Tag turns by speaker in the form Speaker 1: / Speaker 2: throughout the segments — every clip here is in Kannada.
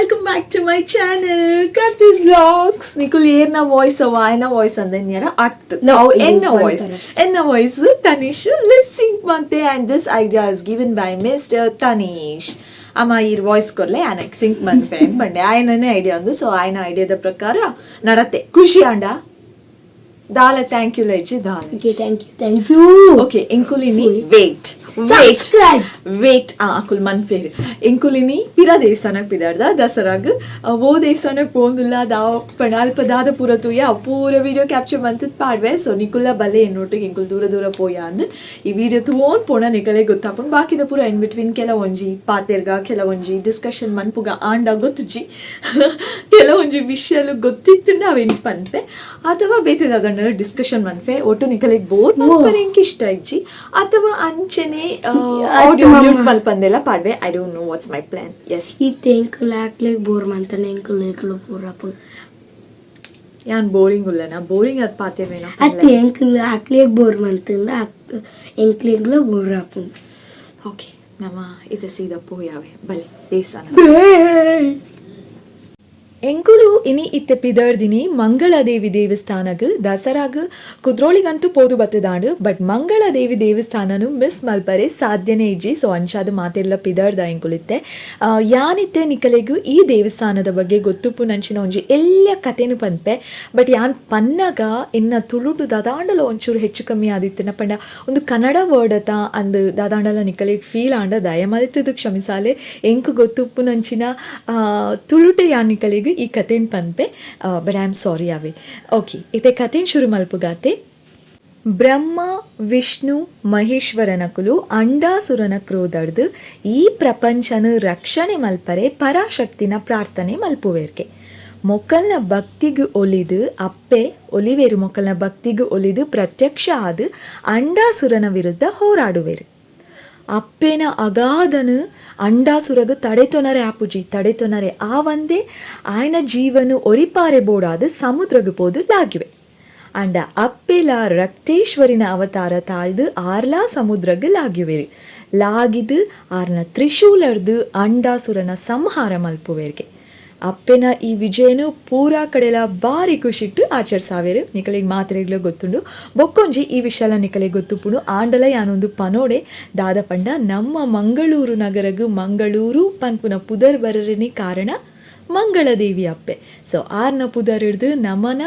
Speaker 1: welcome back to my channel, Karthi's Vlogs. Nikul yerna voice avayna voice andennara at no enna voice Tanish lip sync mante, and this idea is given by Mr. Tanish. Amma ee voice korle anak sync man fan pande ayinane idea undu, so ayina idea da prakara nadate kushi anda dala thank you leji dala.
Speaker 2: Okay, thank you.
Speaker 1: Okay, inkulini wait akul man fer inkulini Pira Devasthana pidarda Dasarag wo Devasthana pondulla da panal padada puratuya pura video capture mantut padve, so nikula bale ennotu inkul dura poya and ee video thon pona nikale gottapun baki da pura in between kela onji paterga kela onji discussion manpuga anda gottuji kela onji vishayalu gottittunda aveni panpe athava betidagana discussion manfe ಒಟ್ಟು ನಿಕಲಿಗೆ ಬೋರ್ ಮಾಡ್ತಾರೆ ಇಂಕ ಇಷ್ಟ ಇಜ್ಜಿ ಅಥವಾ ಅಂಚನೆ ಆಡಿಯೋ ಮ್ಯೂಟ್ ಮಲ್ಪಂದೆಲ್ಲ ಪಾಡ್ವೆ. I don't know what's my plan. Yes
Speaker 2: ಈ ತೆಂಕಲ್ ಹಾಕ್ಲಿಕ್ಕೆ ಬೋರ್ ಮಾಡ್ತಾನೆ ಎಂಕಲ್ ಏಕಲು ಬೋರ್ ಹಾಪುನ್
Speaker 1: ಯಾನ್ ಬೋರಿಂಗ್ ಉಲ್ಲನ ಬೋರಿಂಗ್ ಅದ್ ಪಾತೆವೇನ
Speaker 2: ಅತ್ತೆ ಎಂಕಲ್ ಹಾಕ್ಲಿಕ್ಕೆ ಬೋರ್ ಮಾಡ್ತಂದ ಎಂಕ್ಲಿಗ್ಲ ಬೋರ್ ಹಾಪುನ್.
Speaker 1: ಓಕೆ ನಮ್ಮ ಇದು ಸೀದಾ ಪೋಯಾವೆ ಬಲೆ ದೇವಸ್ಥಾನ ಎಂಕುಲು ಇನಿ ಇತ್ತೆ ಪಿದರ್ದಿನಿ ಮಂಗಳದೇವಿ ದೇವಸ್ಥಾನಗ್ ದಸರಾಗ್ ಕುದ್ರೋಳಿಗಂತೂ ಪೋದು ಬತ್ತದಾಂಡು, ಬಟ್ ಮಂಗಳದೇವಿ ದೇವಸ್ಥಾನನು ಮಿಸ್ ಮಲ್ಪರೆ ಸಾಧ್ಯನೇ ಇಜ್ಜಿ. ಸೊ ಅಂಚಾದ ಮಾತೆಲ್ಲ ಪಿದರ್ದ ಎಂಕುಲಿತ್ತೆ ಯಾನಿತ್ತೆ ನಿಕಲೆಗು ಈ ದೇವಸ್ಥಾನದ ಬಗ್ಗೆ ಗೊತ್ತುಪ್ಪು ನಂಚಿನ ಒಂಜಿ ಎಲ್ಲ ಕಥೆನು ಪನ್ಪೆ. ಬಟ್ ಯಾನ್ ಪನ್ನಗ ಇನ್ನ ತುಳುಡು ದಾದಾಂಡಲ ಒಂಚೂರು ಹೆಚ್ಚು ಕಮ್ಮಿ ಆದಿತ್ತಿನ ಪಂಡ ಒಂದು ಕನ್ನಡ ವರ್ಡ್ ಅತ ಅಂದು ದಾದಾಂಡಲ ನಿಕಲೆಗ್ ಫೀಲ್ ಆಂಡ ದಯಮಲ್ತದು ಕ್ಷಮಿಸಾಲೆ ಎಂಕು ಗೊತ್ತುಪ್ಪು ನಂಚಿನ ತುಳುಟೆ ಯಾನ್ ನಿಕಲೆಗು ಈ ಕಥೆನ್ ಪನ್ಪೆ. ಬಟ್ ಐ ಆಮ್ ಸಾರಿ ಅವೆ. ಓಕೆ ಇತ್ತೆ ಕಥೆನ್ ಶುರು ಮಲ್ಪುಗಾತೆ. ಬ್ರಹ್ಮ ವಿಷ್ಣು ಮಹೇಶ್ವರನಕುಲು ಅಂಡಾಸುರನ ಕ್ರೋಧಡ್ದು ಈ ಪ್ರಪಂಚನ ರಕ್ಷಣೆ ಮಲ್ಪರೆ ಪರಾಶಕ್ತಿನ ಪ್ರಾರ್ಥನೆ ಮಲ್ಪುವೇರ್ಕೆ. ಮೊಕ್ಕಲ್ನ ಭಕ್ತಿಗು ಒಲಿದು ಅಪ್ಪೆ ಒಲಿವೇರು ಮೊಕ್ಕಲ್ನ ಭಕ್ತಿಗು ಒಲಿದು ಪ್ರತ್ಯಕ್ಷ ಆದು ಅಂಡಾಸುರನ ವಿರುದ್ಧ ಹೋರಾಡುವೇರು. ಅಪ್ಪೇನ ಅಗಾಧನು ಅಂಡಾಸುರಗು ತಡೆತೊನರೆ ಆಪುಜಿ ತಡೆತೊನರೆ ಆ ಒಂದೇ ಆಯ್ನ ಜೀವನು ಒರಿಪಾರೆ ಬೋಡಾದು ಸಮುದ್ರಗು ಪೋದು ಲಾಗಿವೆ. ಅಂಡ ಅಪ್ಪೆಲ ರಕ್ತೇಶ್ವರಿನ ಅವತಾರ ತಾಳ್ದು ಆರ್ಲಾ ಸಮುದ್ರಗು ಲಾಗಿವೆರಿ. ಲಾಗಿದು ಆರ್ನ ತ್ರಿಶೂಲರ್ದು ಅಂಡಾಸುರನ ಸಂಹಾರ ಮಲ್ಪುವೇರ್ಗೆ. ಅಪ್ಪೆನ ಈ ವಿಜಯನು ಪೂರಾ ಕಡೆಲ ಬಾರಿ ಖುಷಿಟ್ಟು ಆಚರಿಸಾವೇರು. ನಿಕಲಿಗೆ ಮಾತ್ರೆಗ್ಲ ಗೊತ್ತುಂಡು ಬೊಕ್ಕೊಂಜಿ ಈ ವಿಷಯಲ ನಿಕಲಿಗೆ ಗೊತ್ತುಪ್ಪುನು ಆಂಡಲ ಯಾನೊಂದು ಪನೋಡೆ ದಾದ ಪಂಡ ನಮ್ಮ ಮಂಗಳೂರು ನಗರಗು ಮಂಗಳೂರು ಪನ್ಪುನ ಪುದರ್ ಬರರನಿ ಕಾರಣ ಮಂಗಳದೇವಿ ಅಪ್ಪೆ. ಸೊ ಆರ್ನ ಪುದರ್ ಹಿಡ್ದು ನಮ್ಮನ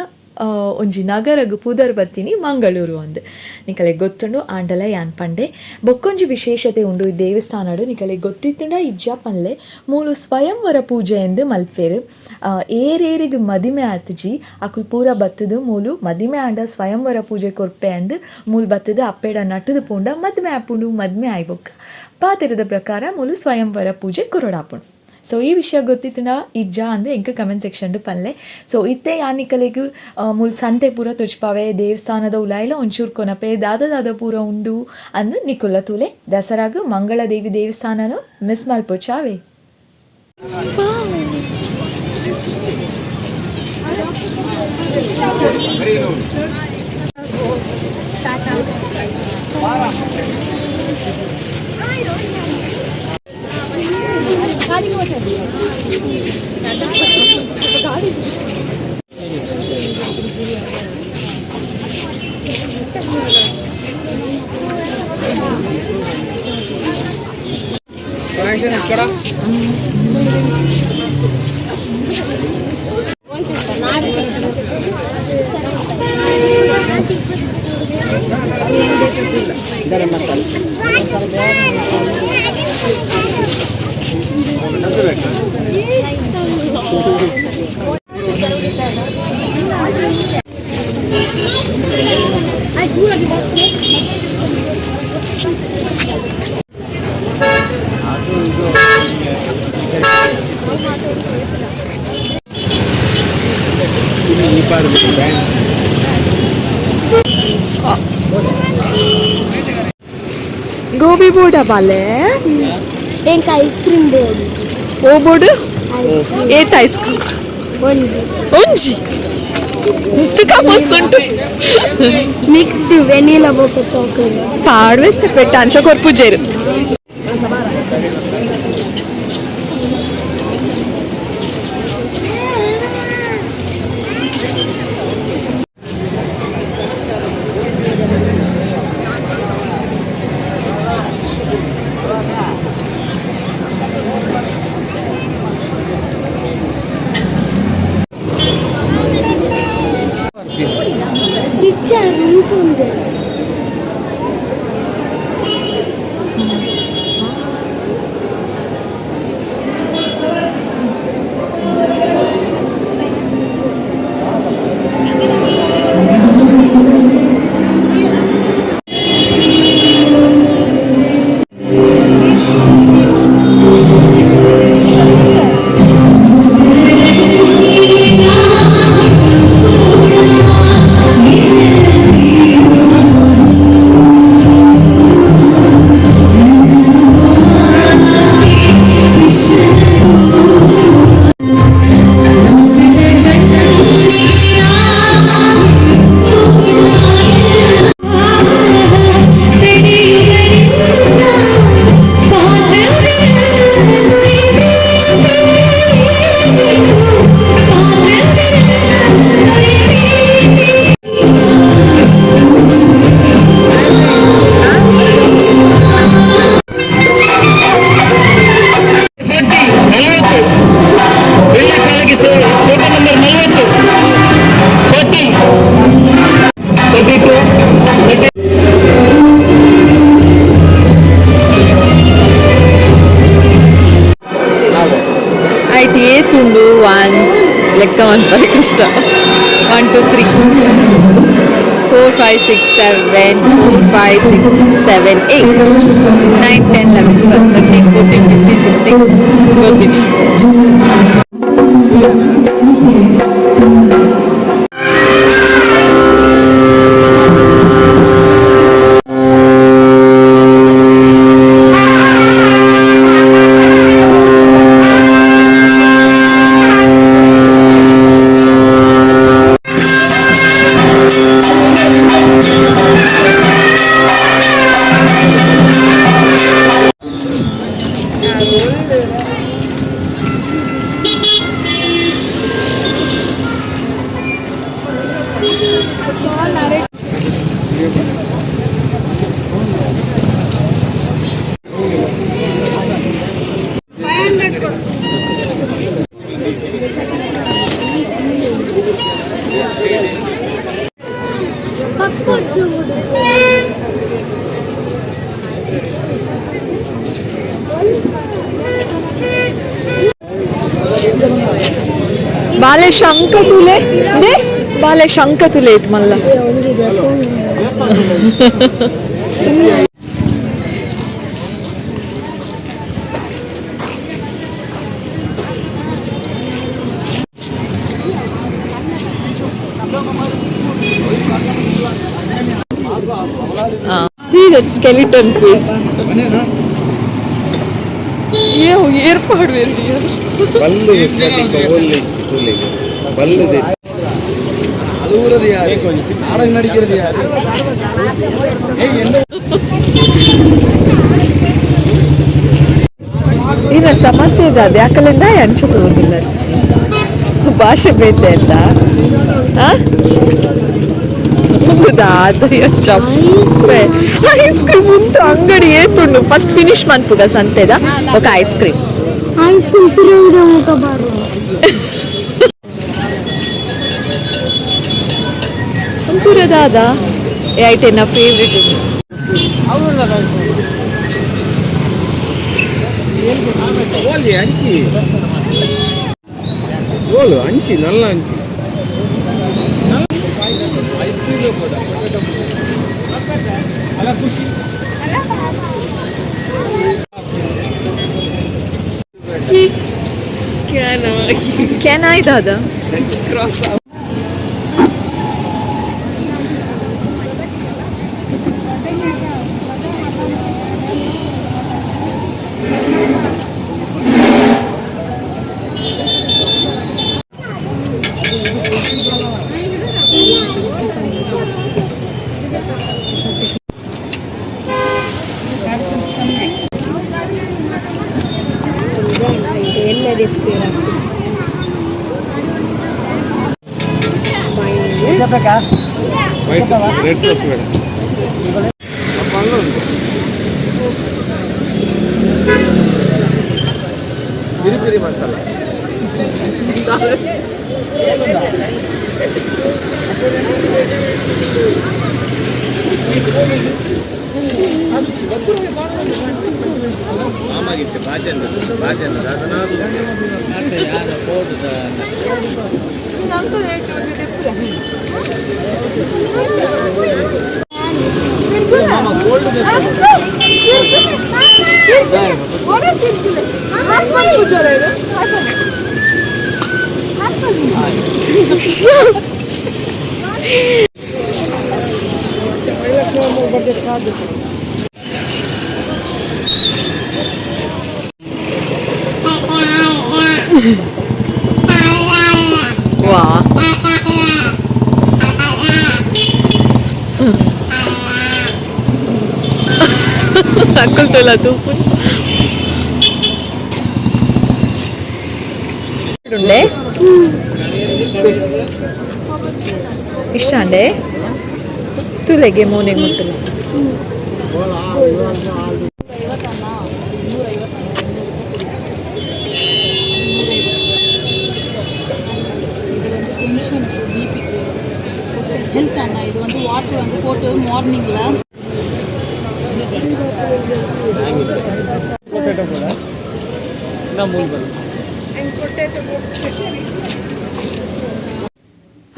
Speaker 1: ಒಂಜಿ ನಗರಗು ಪುದರ್ ಬರ್ತೀನಿ ಮಂಗಳೂರು ಅಂದು ನಿಕಲಿಗೆ ಗೊತ್ತುಂಡು ಆಂಡಲ ಯಾನ್ ಪಂಡೆ. ಬೊಕ್ಕೊಂಜಿ ವಿಶೇಷತೆ ಉಂಡು ಈ ದೇವಸ್ಥಾನಡು ನಿಕಲಿಗೆ ಗೊತ್ತಿತ್ತುಂಡ ಇಜ್ಜ ಪನ್ಲೆ ಮೂಲು ಸ್ವಯಂವರ ಪೂಜೆ ಎಂದು ಮಲ್ಪೇರು. ಏರೇರಿಗೆ ಮದಿಮೆ ಆತಜಿ ಅಕುಲ್ ಪೂರ ಬತ್ತದು ಮೂಲು ಮದಿಮೆ ಆಂಡ ಸ್ವಯಂವರ ಪೂಜೆ ಕೊರ್ಪೆ ಅಂದು ಮೂಲು ಬತ್ತದು ಅಪ್ಪೆಡ ನಟದು ಪೂಂಡ ಮದ್ಮೆ ಆಪುಂಡು ಮದ್ಮೆ ಆಯ್ಬೊಕ್ಕ ಪಾತಿರದ ಪ್ರಕಾರ ಮೂಲು ಸ್ವಯಂವರ ಪೂಜೆ ಕೊರಡಾಪುಂಡು. ಸೊ ಈ ವಿಷಯ ಗೊತ್ತಿತ್ತುಂಡ ಇಜ್ಜ ಅಂದು ಎಂಕ ಕಮೆಂಟ್ ಸೆಕ್ಷನ್ ಪನ್ಲೆ. ಸೊ ಇತ್ತೆ ಯಾನಿಕಲೆಗು ಮುಲ್ ಸಂತೆ ಪೂರ ತೊಚ್ಪಾವೆ ದೇವಸ್ಥಾನದ ಉಲಾಯಿಲ ಒಂಚೂರು ಕೊನಪೆ ದಾದ ಪೂರ ಉಂಡು ಅಂದು ನಿಕುಲ್ಲ ತೂಲೆ ದಸರಾಗು ಮಂಗಳದೇವಿ ದೇವಸ್ಥಾನನು ಮಿಸ್ ಮಲ್ಪೊಚ್ಚಾವೆ. ಗೋಬಿ ಬೋರ್ಡ ಬಾಲೆ
Speaker 2: ಎಂಕ ಐಸ್ ಕ್ರೀಮ್ ಬೋರ್ಡ್
Speaker 1: ಓ ಬೋರ್ಡ್ ಏಟ್ ಐಸ್ ಕ್ರೀಮ್ ಒಂಜಿ ತುಕ ಮಸ್ಸುಂಟು
Speaker 2: ಮಿಕ್ಸ್ಡ್ ವೆನಿಲಾ ಬೊಕ್ಕ ಚಾಕ್ಲೇಟ್
Speaker 1: ಪಾಡ್ವೆ ಪೆಟ್ಟ ಅಂಚ ಕೊರ್ಪುಜೇರು ishta. 1, 2, 3, 4, 5, 6, 7, 4, 5, 6, 7, 8, 9, 10, 11, 12, 13, 14, 15, 16. Go Diksha. बाले शंख तुले दे बाले शंख तुले येत मला See that skeleton face. ये हो एयरपोर्ट वेल दिया
Speaker 3: बल्ले इसमें कवोले तुले बल्ले दे अलूरदे यार नाटक नडिक्किरदे यार
Speaker 1: ಇನ್ನ ಸಮಸ್ಯೆ ಇದೆ ಅದು ಯಾಕಲಿಂದ ಹಂಚಿಕೊಳ್ಳೋದಿಲ್ಲ ಭಾಷೆ ಬೇತೆ ಅಂತ ಹೌದಾ ಅದು ಐಸ್ ಕ್ರೀಮ್ ಉಂಟು ಅಂಗಡಿ ಏತುಂಡು ಫಸ್ಟ್ ಫಿನಿಶ್ ಮನ್ಪುಗ ಸಂತೆದ ఒక ಐಸ್ ಕ್ರೀಮ್
Speaker 2: ಪಿರ ಮುಖ ಬಾರು
Speaker 1: ಪುರದಾದ ಐಟೆ ನಾ ಫೇವ್ರೆಟ್
Speaker 3: ಓಲಿ ಅಂಚಿ ಓಲು ಅಂಚಿ ನಲ್ಲ ಅಂಚಿ ಐಸ್ ಕ್ರೀಮ್ ಕೂಡ ಅಲ್ಲ ಖುಷಿ
Speaker 1: क्या नाही दादा
Speaker 3: क्रॉस ವೈಟ್ ರೆಡ್ ಸಾಸ್ ಬೇಡ ಪಿರಿ ಪಿರಿ ಮಸಾಲ ಮಾಮಾಗಿತ್ತೆ ಬಾಜನ್ ಅದನ್ನ ಯಾರ ಬೋರ್ಡ್ ಮಾಮಾ ಗೋಲ್ಡ್
Speaker 1: ವಾ Takut tu lah tu pun. Unde? Ishta ande? Tu lege morning muttu.
Speaker 4: Health ಅನ್ನ ಇದು ಒಂದು ವಾಟರ್ ಒಂದು ಕೊಟ್ಟು ಮಾರ್ನಿಂಗ್ಲ
Speaker 3: ಪೊಟೆಟೊ ಕೂಡ ನಾ ಮೂಲ ಬರುತ್ತೆ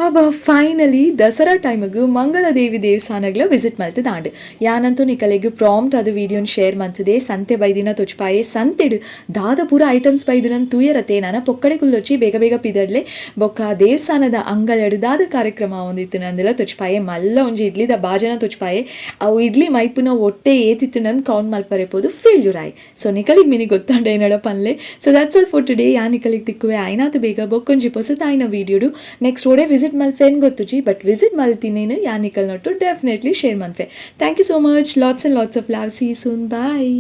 Speaker 1: ಬಾಬಾ ಫೈನಲಿ ದಸರಾ ಟೈಮಿಗೆ ಮಂಗಳದೇವಿ ದೇವಸ್ಥಾನಗಳ ವಿಸಿಟ್ ಮಲ್ತದಾಂಡು ಯಾನಂತೂ ನಿಕಲೆಗ್ ಪ್ರಾಂಪ್ಟ್ ಅದು ವಿಡಿಯೋನ ಶೇರ್ ಮಂತದೆ ಸಂತೆ ಬೈದಿನ ತೊಚ್ಪಾಯೆ ಸಂತೆಡು ದಾದ ಪೂರ ಐಟಮ್ಸ್ ಬೈದಿನ ತೂಯರತೆ ನಾನು ಪೊಕ್ಕಡೆ ಕುಲ್ಲೊಚ್ಚಿ ಬೇಗ ಬೇಗ ಪಿದಡ್ಲೆ ಬೊಕ್ಕ ದೇವಸ್ಥಾನದ ಅಂಗಳಡು ದಾದ ಕಾರ್ಯಕ್ರಮ ಒಂದಿತ್ತು ನಂದೆಲ್ಲ ತೊಚ್ಪಾಯೆ ಮಲ್ಲ ಒಂಜಿ ಇಡ್ಲಿದ ಬಾಜನ ತೊಚ್ಪಾಯೆ ಅವು ಇಡ್ಲಿ ಮೈಪುನ ಒಟ್ಟೆ ಏತಿತ್ತು ನಂದು ಕೌಂಟ್ ಮಲ್ಪರೆಪೋದು ಫೇಲ್ಯೂರ್ ಆಯ್ ಸೊ ನಿಕಲಿಗೆ ಮಿನಿ ಗೊತ್ತಾಂಡ ಏನಡ ಪನ್ಲೆ so that's all for today ಯಾ ನಿಕಲಿಗೆ ತಿಕ್ಕುವೆ ಆಯ್ನಾತ್ ಬೇಗ ಬೊಕ್ಕೊಂಜಿ ಪೊಸತಾಯಿನ ವಿಡಿಯೋಡು ನೆಕ್ಸ್ಟ್ ಓಡೆ ವಿಸಿಟ್ ಮಲ್ಫೆನ್ ಗೊತ್ತುಜಿ ಬಟ್ ವಿಸಿಟ್ ಮಲ್ತಿನೇನು ಯಾ ನಿಕಲ್ ನೋಟು ಡೆಫಿನೆಟ್ಲಿ ಶೇರ್ ಮಲ್ಫೆ thank you so much lots and lots of love see soon bye